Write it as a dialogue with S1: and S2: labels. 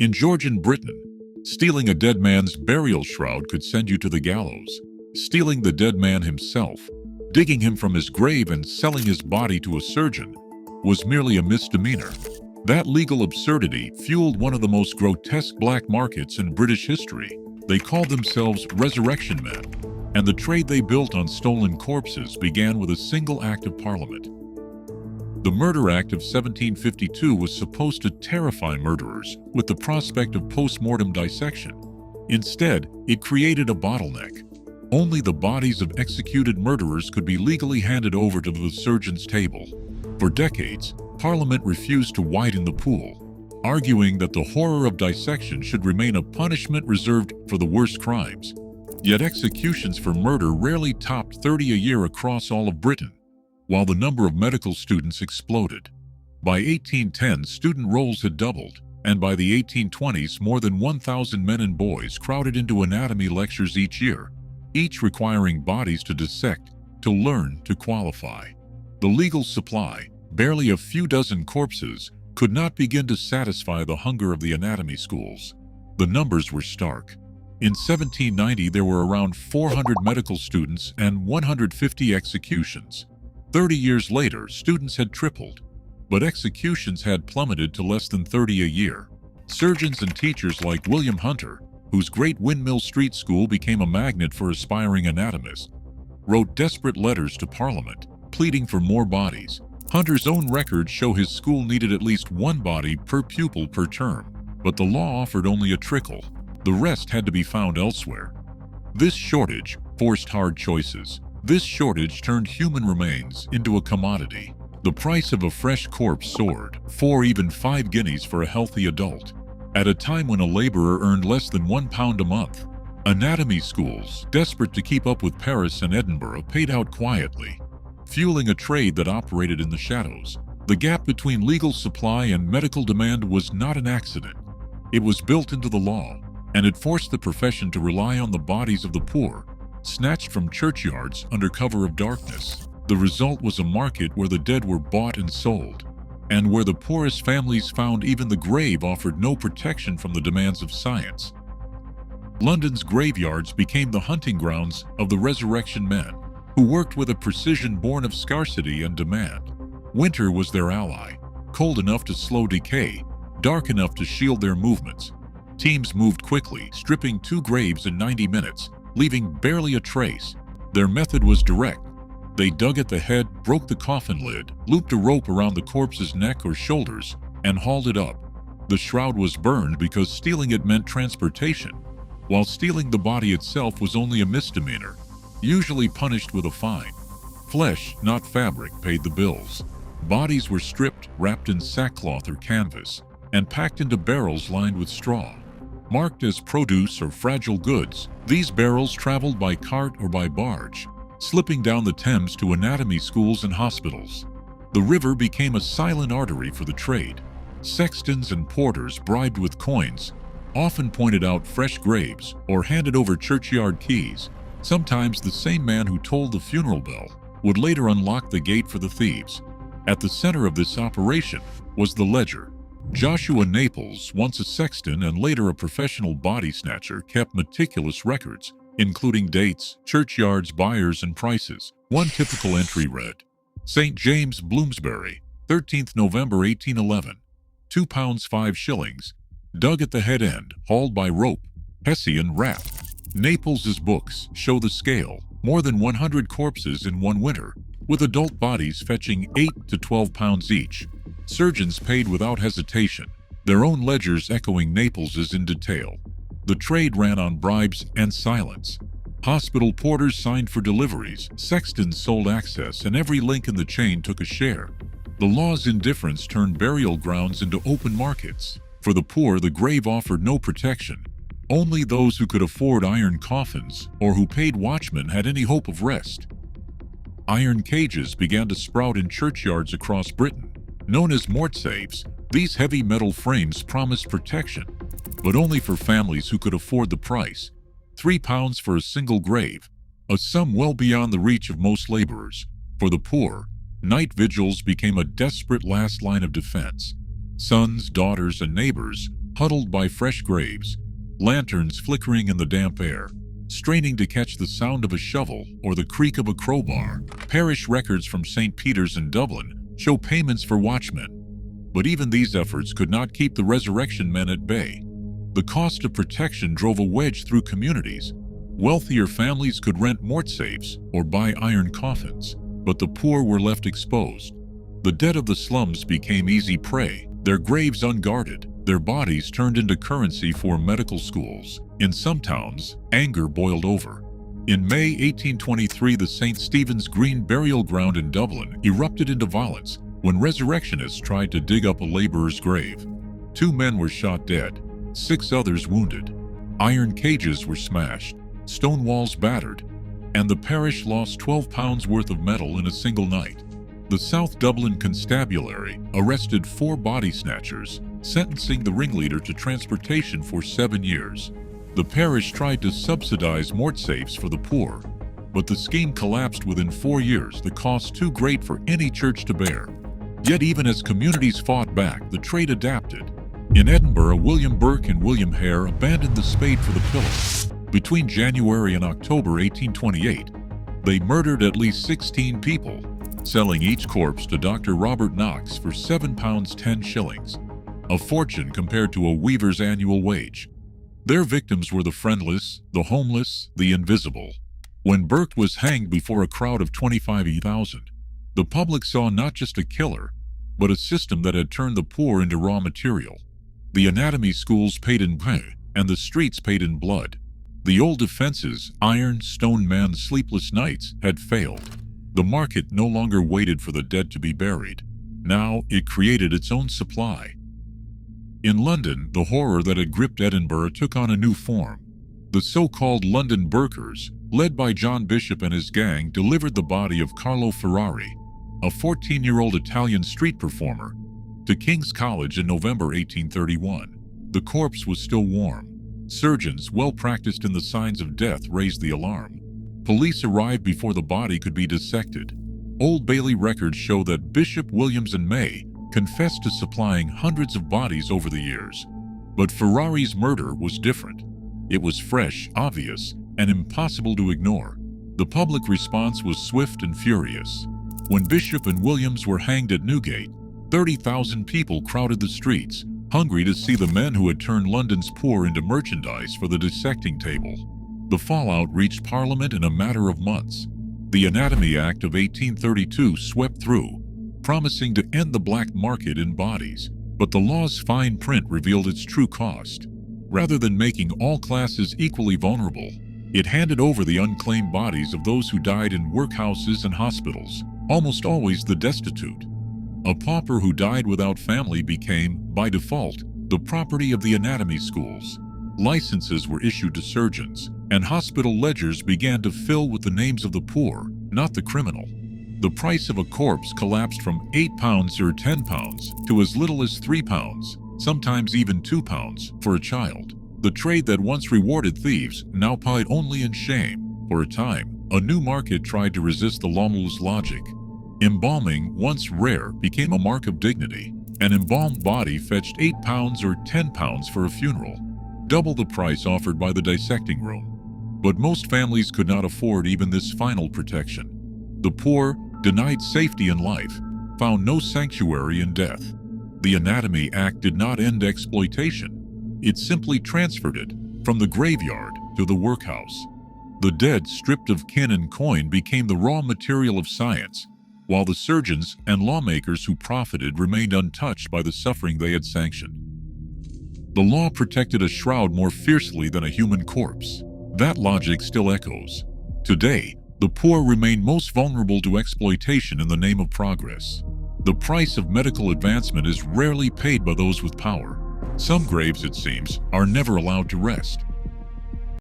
S1: In Georgian Britain, stealing a dead man's burial shroud could send you to the gallows. Stealing the dead man himself, digging him from his grave and selling his body to a surgeon, was merely a misdemeanor. That legal absurdity fueled one of the most grotesque black markets in British history. They called themselves resurrection men, and the trade they built on stolen corpses began with a single act of Parliament. The Murder Act of 1752 was supposed to terrify murderers with the prospect of post-mortem dissection. Instead, it created a bottleneck. Only the bodies of executed murderers could be legally handed over to the surgeon's table. For decades, Parliament refused to widen the pool, arguing that the horror of dissection should remain a punishment reserved for the worst crimes. Yet executions for murder rarely topped 30 a year across all of Britain, while the number of medical students exploded. By 1810, student rolls had doubled, and by the 1820s, more than 1,000 men and boys crowded into anatomy lectures each year, each requiring bodies to dissect, to learn, to qualify. The legal supply, barely a few dozen corpses, could not begin to satisfy the hunger of the anatomy schools. The numbers were stark. In 1790, there were around 400 medical students and 150 executions. 30 years later, students had tripled, but executions had plummeted to less than 30 a year. Surgeons and teachers like William Hunter, whose Great Windmill Street School became a magnet for aspiring anatomists, wrote desperate letters to Parliament, pleading for more bodies. Hunter's own records show his school needed at least one body per pupil per term, but the law offered only a trickle. The rest had to be found elsewhere. This shortage forced hard choices. This shortage turned human remains into a commodity. The price of a fresh corpse soared, 4 even 5 guineas for a healthy adult. At a time when a laborer earned less than £1 a month, anatomy schools, desperate to keep up with Paris and Edinburgh, paid out quietly, fueling a trade that operated in the shadows. The gap between legal supply and medical demand was not an accident. It was built into the law, and it forced the profession to rely on the bodies of the poor, snatched from churchyards under cover of darkness. The result was a market where the dead were bought and sold, and where the poorest families found even the grave offered no protection from the demands of science. London's graveyards became the hunting grounds of the resurrection men, who worked with a precision born of scarcity and demand. Winter was their ally, cold enough to slow decay, dark enough to shield their movements. Teams moved quickly, stripping 2 graves in 90 minutes, leaving barely a trace. Their method was direct. They dug at the head, broke the coffin lid, looped a rope around the corpse's neck or shoulders, and hauled it up. The shroud was burned because stealing it meant transportation, while stealing the body itself was only a misdemeanor, usually punished with a fine. Flesh, not fabric, paid the bills. Bodies were stripped, wrapped in sackcloth or canvas, and packed into barrels lined with straw. Marked as produce or fragile goods, these barrels traveled by cart or by barge, slipping down the Thames to anatomy schools and hospitals. The river became a silent artery for the trade. Sextons and porters, bribed with coins, often pointed out fresh graves or handed over churchyard keys. Sometimes the same man who tolled the funeral bell would later unlock the gate for the thieves. At the center of this operation was the ledger. Joshua Naples, once a sexton and later a professional body snatcher, kept meticulous records, including dates, churchyards, buyers, and prices. One typical entry read, St. James, Bloomsbury, 13th November 1811, £2 5 shillings, dug at the head end, hauled by rope, Hessian wrapped. Naples's books show the scale, more than 100 corpses in one winter, with adult bodies fetching £8 to £12 each. Surgeons paid without hesitation, their own ledgers echoing Naples's in detail. The trade ran on bribes and silence. Hospital porters signed for deliveries, sextons sold access, and every link in the chain took a share. The law's indifference turned burial grounds into open markets. For the poor, the grave offered no protection. Only those who could afford iron coffins or who paid watchmen had any hope of rest. Iron cages began to sprout in churchyards across Britain. Known as mortsafes, these heavy metal frames promised protection, but only for families who could afford the price. £3 for a single grave, a sum well beyond the reach of most laborers. For the poor, night vigils became a desperate last line of defense. Sons, daughters, and neighbors huddled by fresh graves, lanterns flickering in the damp air, straining to catch the sound of a shovel or the creak of a crowbar. Parish records from St. Peter's in Dublin show payments for watchmen, but even these efforts could not keep the resurrection men at bay. The cost of protection drove a wedge through communities. Wealthier families could rent mortsafes or buy iron coffins, but the poor were left exposed. The dead of the slums became easy prey, their graves unguarded, their bodies turned into currency for medical schools. In some towns, anger boiled over. In May 1823, the St. Stephen's Green burial ground in Dublin erupted into violence when resurrectionists tried to dig up a laborer's grave. 2 men were shot dead, 6 others wounded. Iron cages were smashed, stone walls battered, and the parish lost £12 worth of metal in a single night. The South Dublin Constabulary arrested 4 body snatchers, sentencing the ringleader to transportation for 7 years. The parish tried to subsidize mortsafes for the poor, but the scheme collapsed within 4 years, the cost too great for any church to bear. Yet even as communities fought back, the trade adapted. In Edinburgh, William Burke and William Hare abandoned the spade for the pillow. Between January and October 1828, they murdered at least 16 people, selling each corpse to Dr. Robert Knox for £7 10 shillings, a fortune compared to a weaver's annual wage. Their victims were the friendless, the homeless, the invisible. When Burke was hanged before a crowd of 25,000, the public saw not just a killer, but a system that had turned the poor into raw material. The anatomy schools paid in pain, and the streets paid in blood. The old defenses, iron, stone men, sleepless nights, had failed. The market no longer waited for the dead to be buried. Now it created its own supply. In London, the horror that had gripped Edinburgh took on a new form. The so-called London Burkers, led by John Bishop and his gang, delivered the body of Carlo Ferrari, a 14-year-old Italian street performer, to King's College in November 1831. The corpse was still warm. Surgeons, well practiced in the signs of death, raised the alarm. Police arrived before the body could be dissected. Old Bailey records show that Bishop, Williams, and May confessed to supplying hundreds of bodies over the years. But Ferrari's murder was different. It was fresh, obvious, and impossible to ignore. The public response was swift and furious. When Bishop and Williams were hanged at Newgate, 30,000 people crowded the streets, hungry to see the men who had turned London's poor into merchandise for the dissecting table. The fallout reached Parliament in a matter of months. The Anatomy Act of 1832 swept through, promising to end the black market in bodies, but the law's fine print revealed its true cost. Rather than making all classes equally vulnerable, it handed over the unclaimed bodies of those who died in workhouses and hospitals, almost always the destitute. A pauper who died without family became, by default, the property of the anatomy schools. Licenses were issued to surgeons, and hospital ledgers began to fill with the names of the poor, not the criminal. The price of a corpse collapsed from £8 or £10 to as little as £3, sometimes even £2 for a child. The trade that once rewarded thieves now paid only in shame. For a time, a new market tried to resist the law's logic. Embalming, once rare, became a mark of dignity. An embalmed body fetched £8 or £10 for a funeral, double the price offered by the dissecting room. But most families could not afford even this final protection. The poor, denied safety in life, found no sanctuary in death. The Anatomy Act did not end exploitation. It simply transferred it from the graveyard to the workhouse. The dead, stripped of kin and coin, became the raw material of science, while the surgeons and lawmakers who profited remained untouched by the suffering they had sanctioned. The law protected a shroud more fiercely than a human corpse. That logic still echoes. Today, the poor remain most vulnerable to exploitation in the name of progress. The price of medical advancement is rarely paid by those with power. Some graves, it seems, are never allowed to rest.